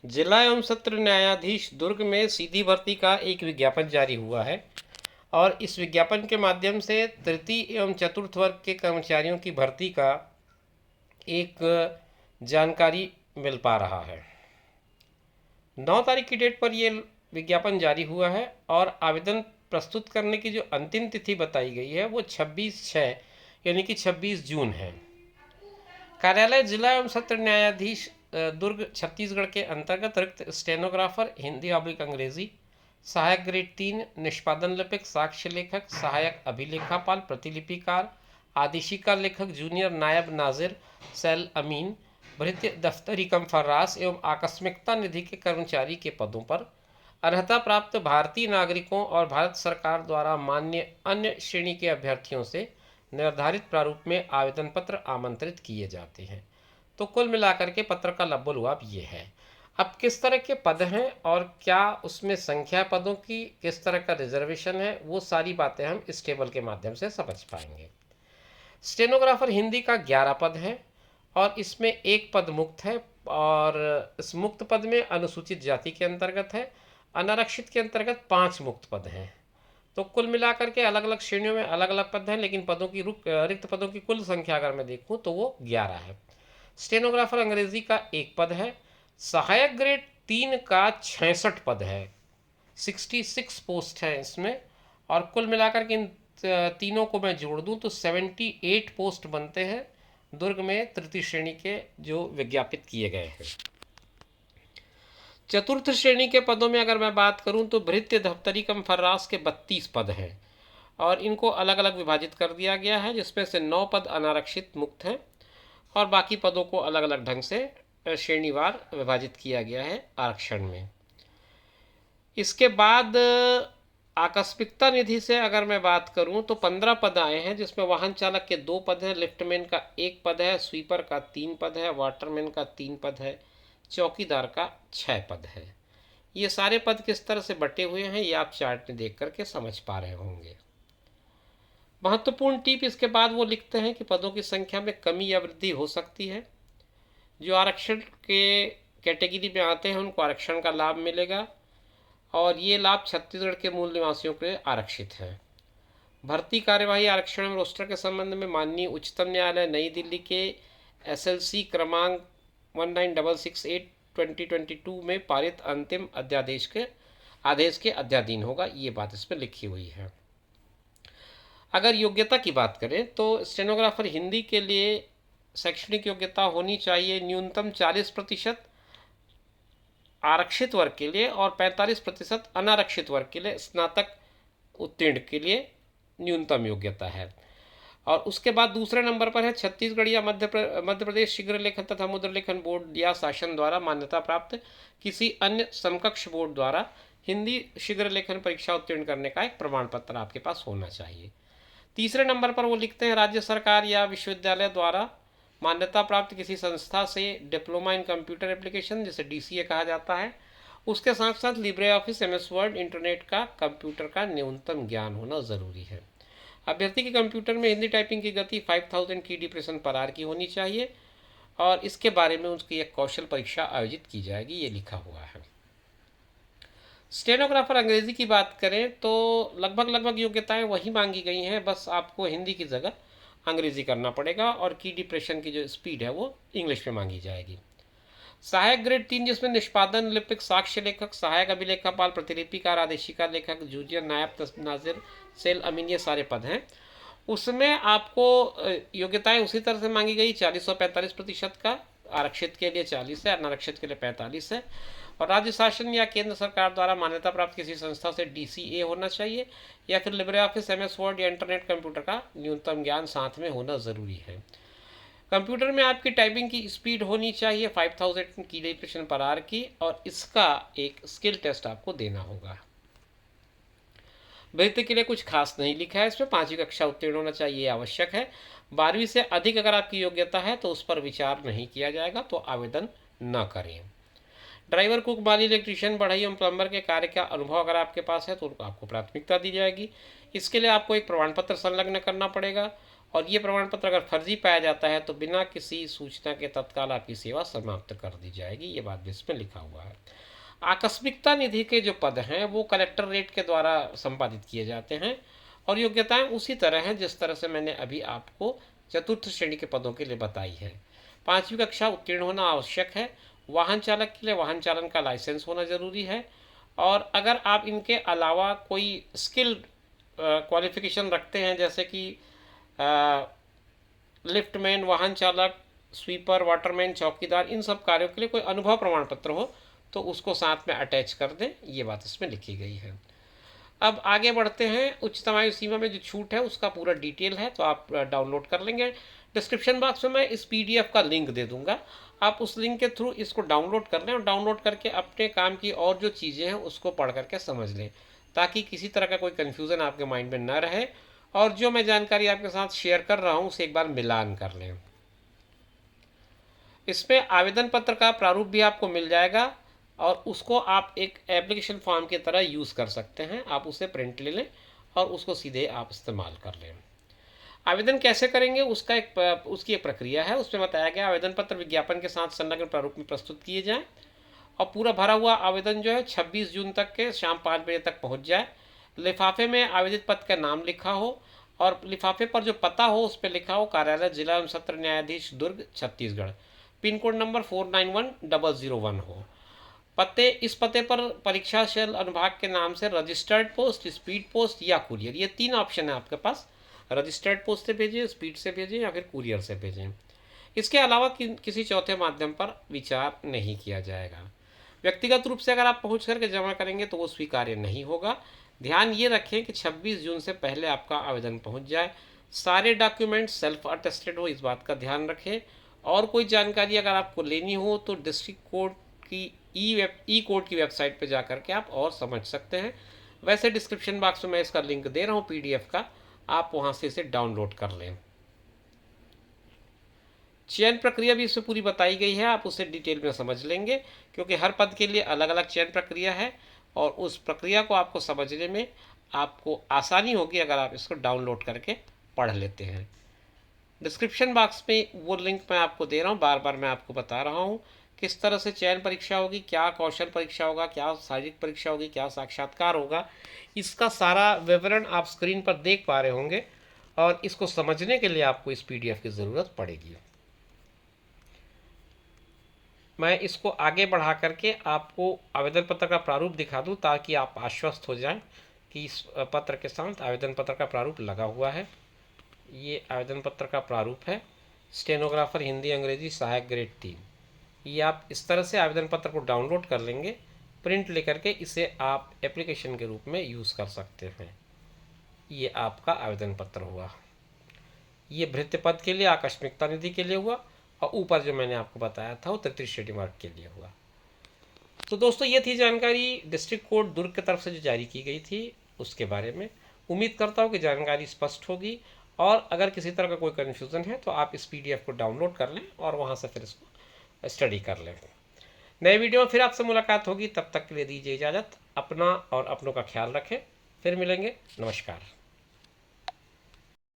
जिला एवं सत्र न्यायाधीश दुर्ग में सीधी भर्ती का एक विज्ञापन जारी हुआ है और इस विज्ञापन के माध्यम से तृतीय एवं चतुर्थ वर्ग के कर्मचारियों की भर्ती का एक जानकारी मिल पा रहा है। 9 तारीख की डेट पर यह विज्ञापन जारी हुआ है और आवेदन प्रस्तुत करने की जो अंतिम तिथि बताई गई है वो 26/6 यानी कि 26 जून है। कार्यालय जिला एवं सत्र न्यायाधीश दुर्ग छत्तीसगढ़ के अंतर्गत रिक्त स्टेनोग्राफर हिंदी ऑब्लिक अंग्रेजी, सहायक ग्रेड 3, निष्पादन लिपिक, साक्ष्य लेखक, सहायक अभिलेखापाल, प्रतिलिपिकार, आदेशिका लेखक, जूनियर नायब नाजिर सेल अमीन, भृत्य दफ्तरी कम फर्रास एवं आकस्मिकता निधि के कर्मचारी के पदों पर अर्हता प्राप्त भारतीय नागरिकों और भारत सरकार द्वारा मान्य अन्य श्रेणी के अभ्यर्थियों से निर्धारित प्रारूप में आवेदन पत्र आमंत्रित किए जाते हैं। तो कुल मिलाकर के पत्र का लब्बो-लुआब ये है। अब किस तरह के पद हैं और क्या उसमें संख्या पदों की, किस तरह का रिजर्वेशन है, वो सारी बातें हम इस टेबल के माध्यम से समझ पाएंगे। स्टेनोग्राफर हिंदी का 11 पद है और इसमें एक पद मुक्त है और इस मुक्त पद में अनुसूचित जाति के अंतर्गत है। अनारक्षित के अंतर्गत 5 मुक्त पद हैं। तो कुल मिलाकर के अलग अलग श्रेणियों में अलग अलग पद हैं, लेकिन पदों की रिक्त पदों की कुल संख्या अगर मैं देखूं तो वो 11 है। स्टेनोग्राफर अंग्रेजी का एक पद है। सहायक ग्रेड 3 का 66 पद है, 66 पोस्ट है इसमें। और कुल मिलाकर के इन तीनों को मैं जोड़ दूं तो 78 पोस्ट बनते हैं दुर्ग में तृतीय श्रेणी के जो विज्ञापित किए गए हैं। चतुर्थ श्रेणी के पदों में अगर मैं बात करूं तो भृत्य दफ्तरी कम फर्रास के 32 पद हैं और इनको अलग अलग विभाजित कर दिया गया है, जिसमें से 9 पद अनारक्षित मुक्त हैं और बाकी पदों को अलग अलग ढंग से श्रेणीवार विभाजित किया गया है आरक्षण में। इसके बाद आकस्मिकता निधि से अगर मैं बात करूं तो 15 पद आए हैं, जिसमें वाहन चालक के 2 पद हैं, लिफ्टमैन का 1 पद है, स्वीपर का 3 पद है, वाटरमैन का 3 पद है, चौकीदार का 6 पद है। ये सारे पद किस तरह से बटे हुए हैं ये आप चार्ट में देख करके समझ पा रहे होंगे। महत्वपूर्ण टिप इसके बाद वो लिखते हैं कि पदों की संख्या में कमी या वृद्धि हो सकती है। जो आरक्षण के कैटेगरी में आते हैं उनको आरक्षण का लाभ मिलेगा और ये लाभ छत्तीसगढ़ के मूल निवासियों के लिए आरक्षित है। भर्ती कार्यवाही आरक्षण एवं रोस्टर के संबंध में माननीय उच्चतम न्यायालय नई दिल्ली के SLC क्रमांक 1966/2022 में पारित अंतिम अध्यादेश के आदेश के अध्याधीन होगा, ये बात इसमें लिखी हुई है। अगर योग्यता की बात करें तो स्टेनोग्राफर हिंदी के लिए शैक्षणिक योग्यता होनी चाहिए न्यूनतम 40% आरक्षित वर्ग के लिए और 45% अनारक्षित वर्ग के लिए स्नातक उत्तीर्ण के लिए न्यूनतम योग्यता है। और उसके बाद दूसरे नंबर पर है छत्तीसगढ़ या मध्य प्रदेश शीघ्र लेखन तथा मुद्र लेखन बोर्ड या शासन द्वारा मान्यता प्राप्त किसी अन्य समकक्ष बोर्ड द्वारा हिंदी शीघ्र लेखन परीक्षा उत्तीर्ण करने का एक प्रमाण पत्र आपके पास होना चाहिए। तीसरे नंबर पर वो लिखते हैं राज्य सरकार या विश्वविद्यालय द्वारा मान्यता प्राप्त किसी संस्था से डिप्लोमा इन कंप्यूटर एप्लीकेशन, जिसे DCA कहा जाता है, उसके साथ साथ Libre office, MS word, internet का, कंप्यूटर का न्यूनतम ज्ञान होना ज़रूरी है। अभ्यर्थी के कंप्यूटर में हिंदी टाइपिंग की गति 5000 की डिप्रेशन पर आर की होनी चाहिए और इसके बारे में उसकी एक कौशल परीक्षा आयोजित की जाएगी, ये लिखा हुआ है। स्टेनोग्राफर अंग्रेजी की बात करें तो लगभग योग्यताएं वही मांगी गई हैं, बस आपको हिंदी की जगह अंग्रेजी करना पड़ेगा और की डिप्रेशन की जो स्पीड है वो इंग्लिश में मांगी जाएगी। सहायक ग्रेड 3 जिसमें निष्पादन लिपिक, साक्ष्य लेखक, सहायक अभिलेखापाल, प्रतिलिपिकार, आदेशिका लेखक, जूनियर नायब नाजिर सेल अमीन, ये सारे पद हैं। उसमें आपको योग्यताएं उसी तरह से मांगी गई, 40 और 45% का, आरक्षित के लिए 40 है, अनारक्षित के लिए 45 है और राज्य शासन या केंद्र सरकार द्वारा मान्यता प्राप्त किसी संस्था से DCA होना चाहिए या फिर लिब्रे ऑफिस, MS वर्ड या इंटरनेट कंप्यूटर का न्यूनतम ज्ञान साथ में होना ज़रूरी है। कंप्यूटर में आपकी टाइपिंग की स्पीड होनी चाहिए 5000 की डिप्रेशन पर आर की और इसका एक स्किल टेस्ट आपको देना होगा। वृत्ति के लिए कुछ खास नहीं लिखा है, इसमें 5वीं कक्षा उत्तीर्ण होना चाहिए, आवश्यक है। 12वीं से अधिक अगर आपकी योग्यता है तो उस पर विचार नहीं किया जाएगा, तो आवेदन न करें। ड्राइवर, कुक, माली, इलेक्ट्रीशियन, बढ़ई एवं प्लम्बर के कार्य का अनुभव अगर आपके पास है तो आपको प्राथमिकता दी जाएगी। इसके लिए आपको एक प्रमाण पत्र संलग्न करना पड़ेगा और ये प्रमाण पत्र अगर फर्जी पाया जाता है तो बिना किसी सूचना के तत्काल आपकी सेवा समाप्त कर दी जाएगी। ये बात भी इसमें लिखा हुआ है। आकस्मिकता निधि के जो पद हैं वो कलेक्टरेट के द्वारा संपादित किए जाते हैं और योग्यताएं उसी तरह हैं जिस तरह से मैंने अभी आपको चतुर्थ श्रेणी के पदों के लिए बताई है। 5वीं कक्षा उत्तीर्ण होना आवश्यक है। वाहन चालक के लिए वाहन चालन का लाइसेंस होना ज़रूरी है। और अगर आप इनके अलावा कोई स्किल क्वालिफिकेशन रखते हैं, जैसे कि लिफ्टमैन, वाहन चालक, स्वीपर, वाटरमैन, चौकीदार, इन सब कार्यों के लिए कोई अनुभव प्रमाण पत्र हो तो उसको साथ में अटैच कर दें। ये बात इसमें लिखी गई है। अब आगे बढ़ते हैं। उच्चतम आयु सीमा में जो छूट है उसका पूरा डिटेल है, तो आप डाउनलोड कर लेंगे। डिस्क्रिप्शन बॉक्स में मैं इस पीडीएफ का लिंक दे दूंगा, आप उस लिंक के थ्रू इसको डाउनलोड कर लें और डाउनलोड करके अपने काम की और जो चीज़ें हैं उसको पढ़ करके समझ लें, ताकि किसी तरह का कोई कन्फ्यूज़न आपके माइंड में न रहे और जो मैं जानकारी आपके साथ शेयर कर रहा हूँ उसे एक बार मिलान कर लें। इसमें आवेदन पत्र का प्रारूप भी आपको मिल जाएगा और उसको आप एक एप्लीकेशन फॉर्म की तरह यूज़ कर सकते हैं। आप उसे प्रिंट ले लें और उसको सीधे आप इस्तेमाल कर लें। आवेदन कैसे करेंगे उसकी एक प्रक्रिया है। उसमें बताया गया आवेदन पत्र विज्ञापन के साथ संलग्न प्रारूप में प्रस्तुत किए जाएं और पूरा भरा हुआ आवेदन जो है 26 जून तक के शाम 5 बजे तक पहुंच जाए। लिफाफे में आवेदित पद का नाम लिखा हो और लिफाफे पर जो पता हो उस पर लिखा हो कार्यालय जिला एवं सत्र न्यायाधीश दुर्ग छत्तीसगढ़, पिन कोड नंबर 491001 हो। इस पते पर परीक्षा शेल अनुभाग के नाम से रजिस्टर्ड पोस्ट, स्पीड पोस्ट या कुरियर, ये 3 ऑप्शन है आपके पास। रजिस्टर्ड पोस्ट से भेजें, स्पीड से भेजें या फिर कुरियर से भेजें। इसके अलावा किसी चौथे माध्यम पर विचार नहीं किया जाएगा। व्यक्तिगत रूप से अगर आप पहुंच करके जमा करेंगे तो वो स्वीकार्य नहीं होगा। ध्यान ये रखें कि 26 जून से पहले आपका आवेदन पहुंच जाए। सारे डॉक्यूमेंट सेल्फ अटेस्टेड हो, इस बात का ध्यान रखें। और कोई जानकारी अगर आपको लेनी हो तो डिस्ट्रिक्ट कोर्ट की ई कोर्ट की वेबसाइट पर जा करके आप और समझ सकते हैं। वैसे डिस्क्रिप्शन बॉक्स में मैं इसका लिंक दे रहा हूँ पीडीएफ का, आप वहाँ से इसे डाउनलोड कर लें। चयन प्रक्रिया भी इसमें पूरी बताई गई है, आप उसे डिटेल में समझ लेंगे क्योंकि हर पद के लिए अलग अलग चयन प्रक्रिया है और उस प्रक्रिया को आपको समझने में आपको आसानी होगी अगर आप इसको डाउनलोड करके पढ़ लेते हैं। डिस्क्रिप्शन बॉक्स में वो लिंक मैं आपको दे रहा हूँ, बार बार मैं आपको बता रहा हूँ किस तरह से चयन परीक्षा होगी, क्या कौशल परीक्षा होगा, क्या शारीरिक परीक्षा होगी, क्या साक्षात्कार होगा। इसका सारा विवरण आप स्क्रीन पर देख पा रहे होंगे और इसको समझने के लिए आपको इस पीडीएफ की ज़रूरत पड़ेगी। मैं इसको आगे बढ़ा करके आपको आवेदन पत्र का प्रारूप दिखा दूं ताकि आप आश्वस्त हो जाएं कि इस पत्र के साथ आवेदन पत्र का प्रारूप लगा हुआ है। ये आवेदन पत्र का प्रारूप है, स्टेनोग्राफर हिंदी अंग्रेजी सहायक ग्रेड 3। ये आप इस तरह से आवेदन पत्र को डाउनलोड कर लेंगे, प्रिंट लेकर के इसे आप एप्लीकेशन के रूप में यूज़ कर सकते हैं। ये आपका आवेदन पत्र हुआ। ये भृत्य पद के लिए आकस्मिकता निधि के लिए हुआ और ऊपर जो मैंने आपको बताया था वो तृतीय श्रेणी वर्ग के लिए हुआ। तो दोस्तों ये थी जानकारी डिस्ट्रिक्ट कोर्ट दुर्ग की तरफ से जो जारी की गई थी उसके बारे में। उम्मीद करता हूँ कि जानकारी स्पष्ट होगी और अगर किसी तरह का कोई कन्फ्यूज़न है तो आप इस पीडीएफ को डाउनलोड कर लें और वहाँ से फिर इसको स्टडी कर लें। नए वीडियो में फिर आपसे मुलाकात होगी, तब तक के लिए दीजिए इजाज़त। अपना और अपनों का ख्याल रखें, फिर मिलेंगे। नमस्कार।